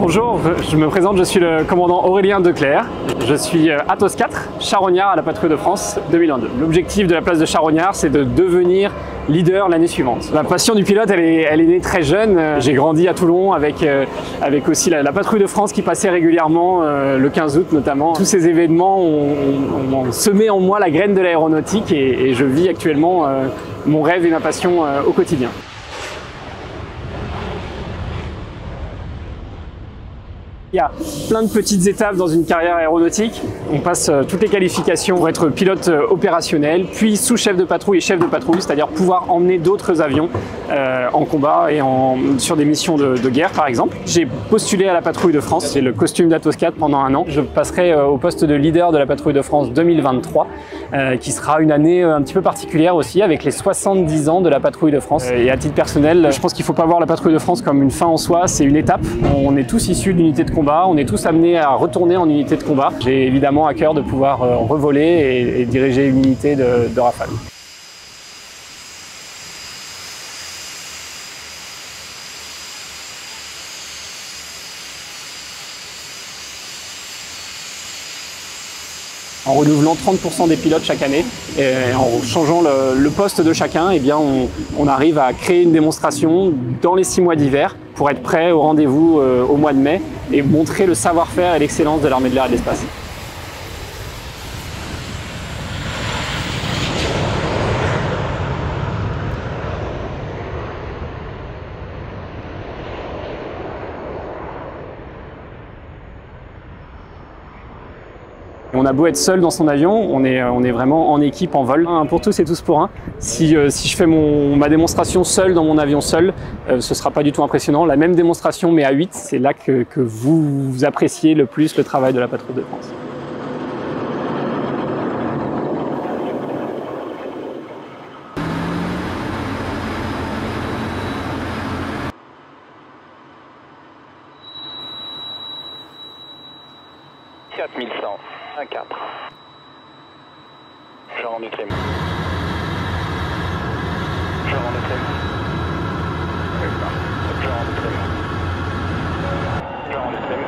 Bonjour, je me présente, je suis le commandant Aurélien Declercq. Je suis Athos 4, charognard à la Patrouille de France 2022. L'objectif de la place de charognard, c'est de devenir leader l'année suivante. La passion du pilote, elle est née très jeune. J'ai grandi à Toulon avec aussi la Patrouille de France qui passait régulièrement, le 15 août notamment. Tous ces événements ont semé en moi la graine de l'aéronautique et je vis actuellement mon rêve et ma passion au quotidien. Il y a plein de petites étapes dans une carrière aéronautique. On passe toutes les qualifications pour être pilote opérationnel, puis sous-chef de patrouille et chef de patrouille, c'est-à-dire pouvoir emmener d'autres avions en combat et sur des missions de guerre par exemple. J'ai postulé à la Patrouille de France, j'ai le costume d'Athos 4 pendant un an. Je passerai au poste de leader de la Patrouille de France 2023, qui sera une année un petit peu particulière aussi, avec les 70 ans de la Patrouille de France. Et à titre personnel, je pense qu'il ne faut pas voir la Patrouille de France comme une fin en soi, c'est une étape. On est tous issus d'unités de combat, on est tous amenés à retourner en unité de combat. J'ai évidemment à cœur de pouvoir revoler et diriger une unité de Rafale. En renouvelant 30% des pilotes chaque année et en changeant le poste de chacun, eh bien on arrive à créer une démonstration dans les 6 mois d'hiver pour être prêt au rendez-vous au mois de mai et montrer le savoir-faire et l'excellence de l'armée de l'air et de l'espace. On a beau être seul dans son avion, on est vraiment en équipe, en vol. Un pour tous et tous pour un. Si je fais ma démonstration seul dans mon avion seul, ce ne sera pas du tout impressionnant. La même démonstration mais à 8, c'est là que vous appréciez le plus le travail de la Patrouille de France. Un 4. Je rends du trim. Je rends du trim. Je rends du trim. Je rends du trim.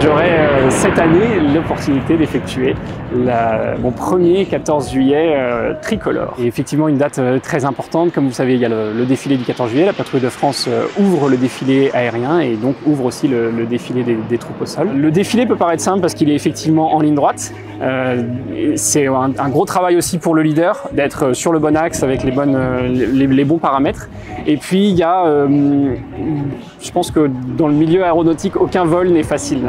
J'aurai cette année l'opportunité d'effectuer mon premier 14 juillet tricolore. Et effectivement une date très importante, comme vous savez il y a le défilé du 14 juillet, la Patrouille de France ouvre le défilé aérien et donc ouvre aussi le défilé des troupes au sol. Le défilé peut paraître simple parce qu'il est effectivement en ligne droite. C'est un gros travail aussi pour le leader d'être sur le bon axe avec les bons paramètres. Et puis il y a, je pense que dans le milieu aéronautique, aucun vol n'est facile.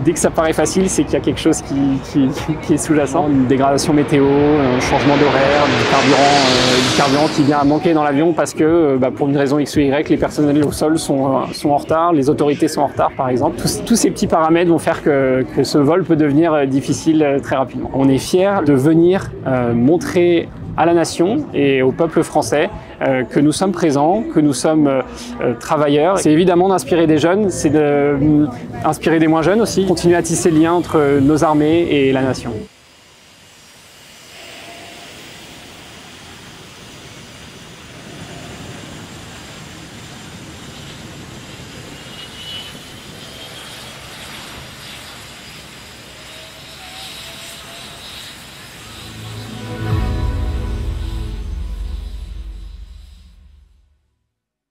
Dès que ça paraît facile, c'est qu'il y a quelque chose qui est sous-jacent. Une dégradation météo, un changement d'horaire, du carburant qui vient à manquer dans l'avion parce que pour une raison X ou Y, les personnels au sol sont en retard, les autorités sont en retard par exemple. Tous ces petits paramètres vont faire que ce vol peut devenir difficile très rapidement. On est fiers de venir montrer à la nation et au peuple français que nous sommes présents, que nous sommes travailleurs. C'est évidemment d'inspirer des jeunes, c'est d'inspirer des moins jeunes aussi, continuer à tisser le lien entre nos armées et la nation.